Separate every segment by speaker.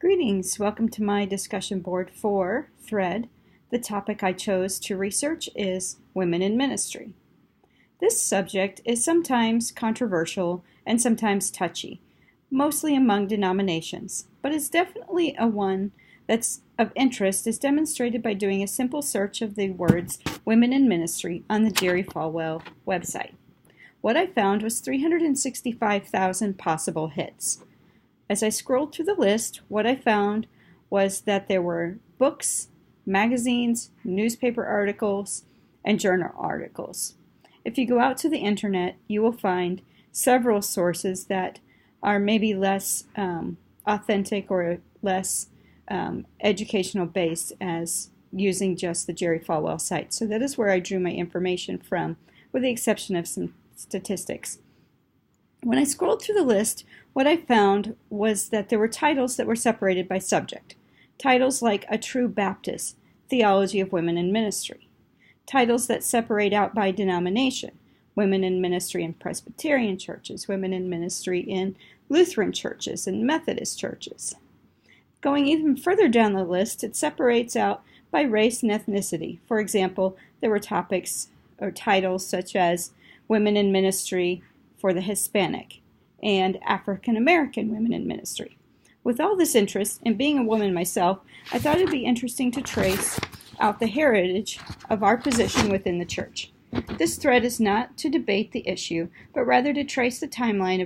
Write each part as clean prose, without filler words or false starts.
Speaker 1: Greetings, welcome to my discussion board for Thread. The topic I chose to research is Women in Ministry. This subject is sometimes controversial and sometimes touchy, mostly among denominations, but is definitely a one that's of interest as demonstrated by doing a simple search of the words Women in Ministry on the Jerry Falwell website. What I found was 365,000 possible hits. As I scrolled through the list, what I found was that there were books, magazines, newspaper articles, and journal articles. If you go out to the internet, you will find several sources that are maybe less authentic or less educational based as using just the Jerry Falwell site. So that is where I drew my information from, with the exception of some statistics. When I scrolled through the list, what I found was that there were titles that were separated by subject. Titles like A True Baptist, Theology of Women in Ministry. Titles that separate out by denomination, Women in Ministry in Presbyterian churches, Women in Ministry in Lutheran churches and Methodist churches. Going even further down the list, it separates out by race and ethnicity. For example, there were topics or titles such as Women in Ministry for the Hispanic and African American women in ministry. With all this interest, and being a woman myself, I thought it would be interesting to trace out the heritage of our position within the church. This thread is not to debate the issue, but rather to trace the timeline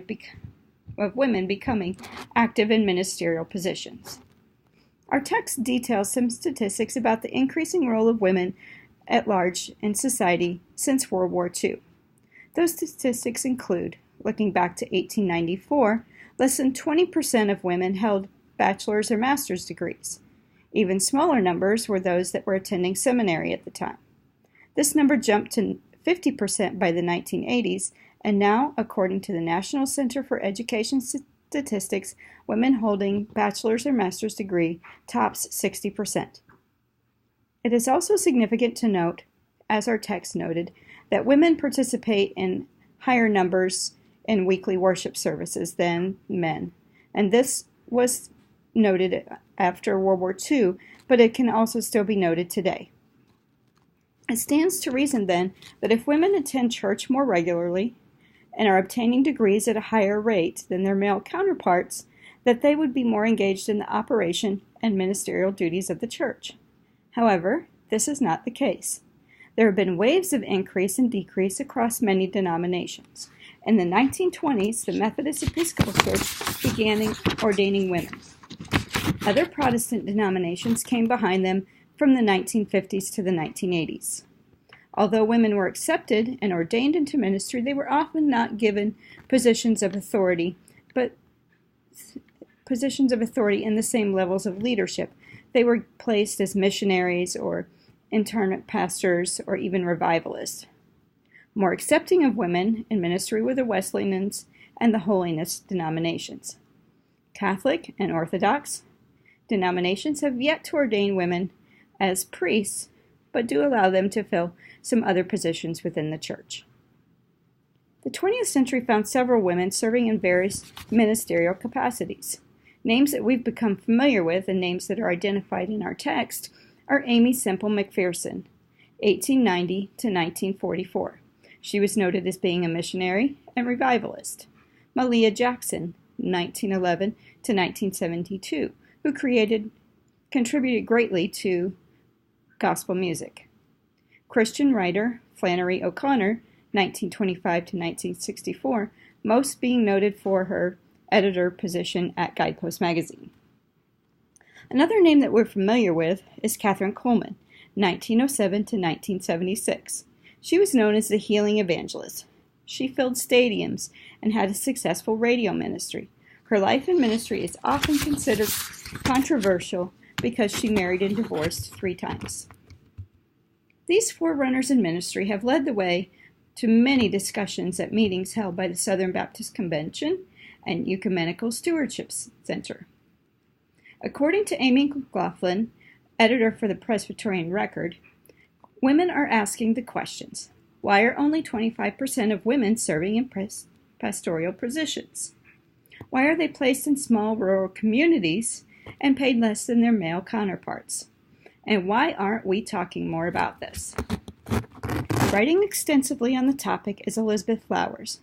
Speaker 1: of women becoming active in ministerial positions. Our text details some statistics about the increasing role of women at large in society since World War II. Those statistics include, looking back to 1894, less than 20% of women held bachelor's or master's degrees. Even smaller numbers were those that were attending seminary at the time. This number jumped to 50% by the 1980s, and now, according to the National Center for Education Statistics, women holding bachelor's or master's degree tops 60%. It is also significant to note, as our text noted, that women participate in higher numbers in weekly worship services than men. And this was noted after World War II, but it can also still be noted today. It stands to reason then that if women attend church more regularly and are obtaining degrees at a higher rate than their male counterparts, that they would be more engaged in the operation and ministerial duties of the church. However, this is not the case. There have been waves of increase and decrease across many denominations. In the 1920s, the Methodist Episcopal Church began ordaining women. Other Protestant denominations came behind them from the 1950s to the 1980s. Although women were accepted and ordained into ministry, they were often not given positions of authority, but positions of authority in the same levels of leadership. They were placed as missionaries or internment pastors, or even revivalists. More accepting of women in ministry were the Wesleyans and the Holiness denominations. Catholic and Orthodox denominations have yet to ordain women as priests, but do allow them to fill some other positions within the church. The 20th century found several women serving in various ministerial capacities. Names that we've become familiar with and names that are identified in our text are Amy Semple McPherson, 1890 to 1944. She was noted as being a missionary and revivalist. Malia Jackson, 1911 to 1972, who contributed greatly to gospel music. Christian writer Flannery O'Connor, 1925 to 1964, most being noted for her editor position at Guidepost magazine. Another name that we're familiar with is Catherine Coleman, 1907 to 1976. She was known as the healing evangelist. She filled stadiums and had a successful radio ministry. Her life in ministry is often considered controversial because she married and divorced 3 times. These forerunners in ministry have led the way to many discussions at meetings held by the Southern Baptist Convention and Ecumenical Stewardship Center. According to Amy McLaughlin, editor for the Presbyterian Record, women are asking the questions: why are only 25% of women serving in pastoral positions? Why are they placed in small rural communities and paid less than their male counterparts. And why aren't we talking more about this? Writing extensively on the topic is Elizabeth Flowers,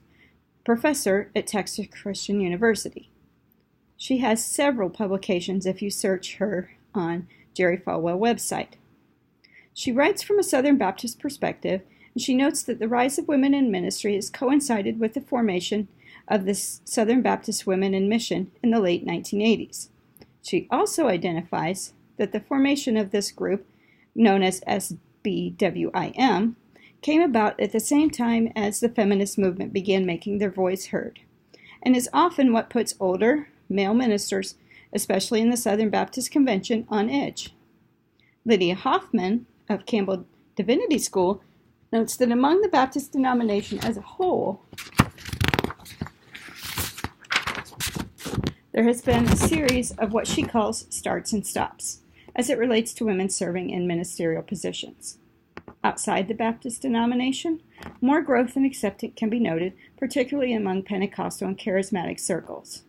Speaker 1: professor at Texas Christian University. She has several publications if you search her on Jerry Falwell website. She writes from a Southern Baptist perspective, and she notes that the rise of women in ministry has coincided with the formation of the Southern Baptist Women in Mission in the late 1980s. She also identifies that the formation of this group, known as SBWIM, came about at the same time as the feminist movement began making their voice heard, and is often what puts older male ministers, especially in the Southern Baptist Convention, on edge. Lydia Hoffman of Campbell Divinity School notes that among the Baptist denomination as a whole, there has been a series of what she calls starts and stops as it relates to women serving in ministerial positions. Outside the Baptist denomination, more growth and acceptance can be noted, particularly among Pentecostal and charismatic circles,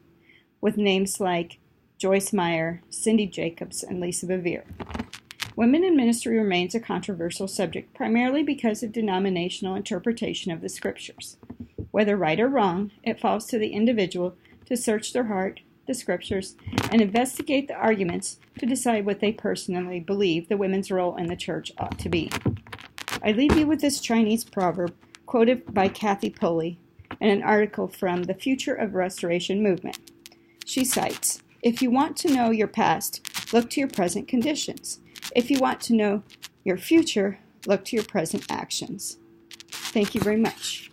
Speaker 1: with names like Joyce Meyer, Cindy Jacobs, and Lisa Bevere. Women in ministry remains a controversial subject, primarily because of denominational interpretation of the Scriptures. Whether right or wrong, it falls to the individual to search their heart, the Scriptures, and investigate the arguments to decide what they personally believe the women's role in the church ought to be. I leave you with this Chinese proverb quoted by Kathy Pulley in an article from the Future of Restoration movement. She cites, "If you want to know your past, look to your present conditions. If you want to know your future, look to your present actions." Thank you very much.